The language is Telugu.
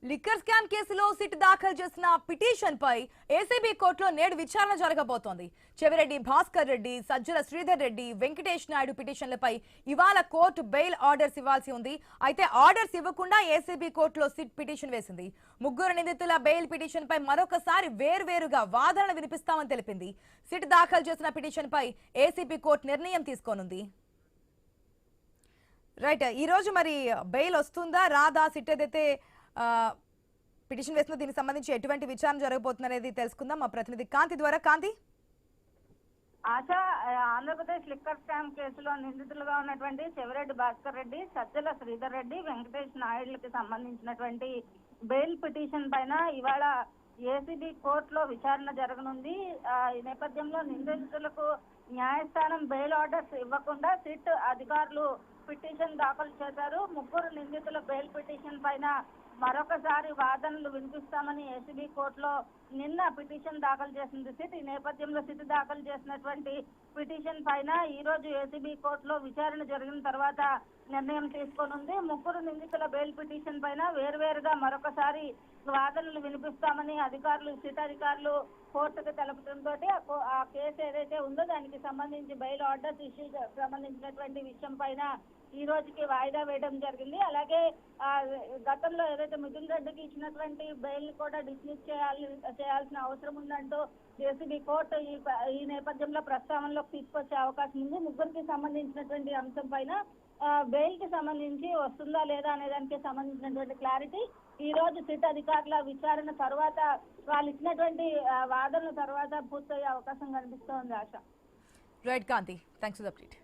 లిక్కర్ స్కామ్ కేసులో సిట్ దాఖలు చేసిన పిటిషన్ పై ఏసీబీ కోర్టులో నేడు విచారణ జరగబోతోంది. చెవిరెడ్డి భాస్కర్ రెడ్డి, సజ్జల శ్రీధర్ రెడ్డి, వెంకటేష్ నాయుడు పిటిషన్లపై ఇవాళ కోర్టు బెయిల్ ఆర్డర్స్ ఇవ్వాల్సి ఉంది. అయితే ఆర్డర్స్ ఇవ్వకుండా ఏసీబీ కోర్టులో సిట్ పిటిషన్ వేసింది. ముగ్గురు నిందితుల బెయిల్ పిటిషన్ పై మరొకసారి వేర్వేరుగా వాదనలు వినిపిస్తామని తెలిపింది. సిట్ దాఖలు చేసిన పిటిషన్ పై ఏసీబీ కోర్టు నిర్ణయం తీసుకోనుంది. రైట్, ఈ రోజు మరి బెయిల్ వస్తుందా రాదా, సిట్ ఏదైతే పిటిషన్ వేసిన దీనికి సంబంధించి ఎటువంటి విచారణ జరగబోతుంది అనేది తెలుసుకుందాం మా ప్రతినిధి కాంతి ద్వారా. కాంతి, ఆశా, ఆంధ్రప్రదేశ్ లిక్కర్ స్కామ్ కేసులో నిందితులుగా ఉన్నటువంటి చెవిరెడ్డి భాస్కర్ రెడ్డి, సజ్జల శ్రీధర్ రెడ్డి, వెంకటేష్ నాయుడులకి సంబంధించినటువంటి బెయిల్ పిటిషన్ పైన ఇవాళ ఏసీబీ కోర్టులో విచారణ జరగనుంది. ఈ నేపథ్యంలో నిందితులకు న్యాయస్థానం బెయిల్ ఆర్డర్స్ ఇవ్వకుండా సిట్ అధికారులు పిటిషన్ దాఖలు చేశారు. ముగ్గురు నిందితుల బెయిల్ పిటిషన్ పైన మరొకసారి వాదనలు వినిపిస్తామని ఏసీబీ కోర్టులో నిన్న పిటిషన్ దాఖలు చేసింది సిట్. ఈ నేపథ్యంలో సిట్ దాఖలు చేసినటువంటి పిటిషన్ పైన ఈ రోజు ఏసీబీ కోర్టులో విచారణ జరిగిన తర్వాత నిర్ణయం తీసుకోనుంది. ముగ్గురు నిందితుల బెయిల్ పిటిషన్ పైన వేర్వేరుగా మరొకసారి వాదనలు వినిపిస్తామని సిట్ అధికారులు కోర్టుకు తెలపడంతో ఆ కేసు ఏదైతే ఉందో దానికి సంబంధించి బెయిల్ ఆర్డర్స్ ఇష్యూ సంబంధించినటువంటి విషయం పైన ఈ రోజుకి వాయిదా వేయడం జరిగింది. అలాగే గతంలో ఏదైతే మిథున్ రెడ్డికి ఇచ్చినటువంటి బెయిల్ కూడా డిస్మిస్ చేయాల్సిన అవసరం ఉందంటూ ఏసీబీ కోర్టు ఈ నేపథ్యంలో ప్రస్తావనలోకి తీసుకొచ్చే అవకాశం ఉంది. ముగ్గురికి సంబంధించినటువంటి అంశం పైన బెయిల్ కి సంబంధించి వస్తుందా లేదా అనే దానికి సంబంధించినటువంటి క్లారిటీ ఈ రోజు సిట్ అధికారుల విచారణ తర్వాత వాళ్ళు ఇచ్చినటువంటి వాదనల తర్వాత పూర్తయ్యే అవకాశం కనిపిస్తోంది. ఆశ. Right Kanthi, thanks for the update.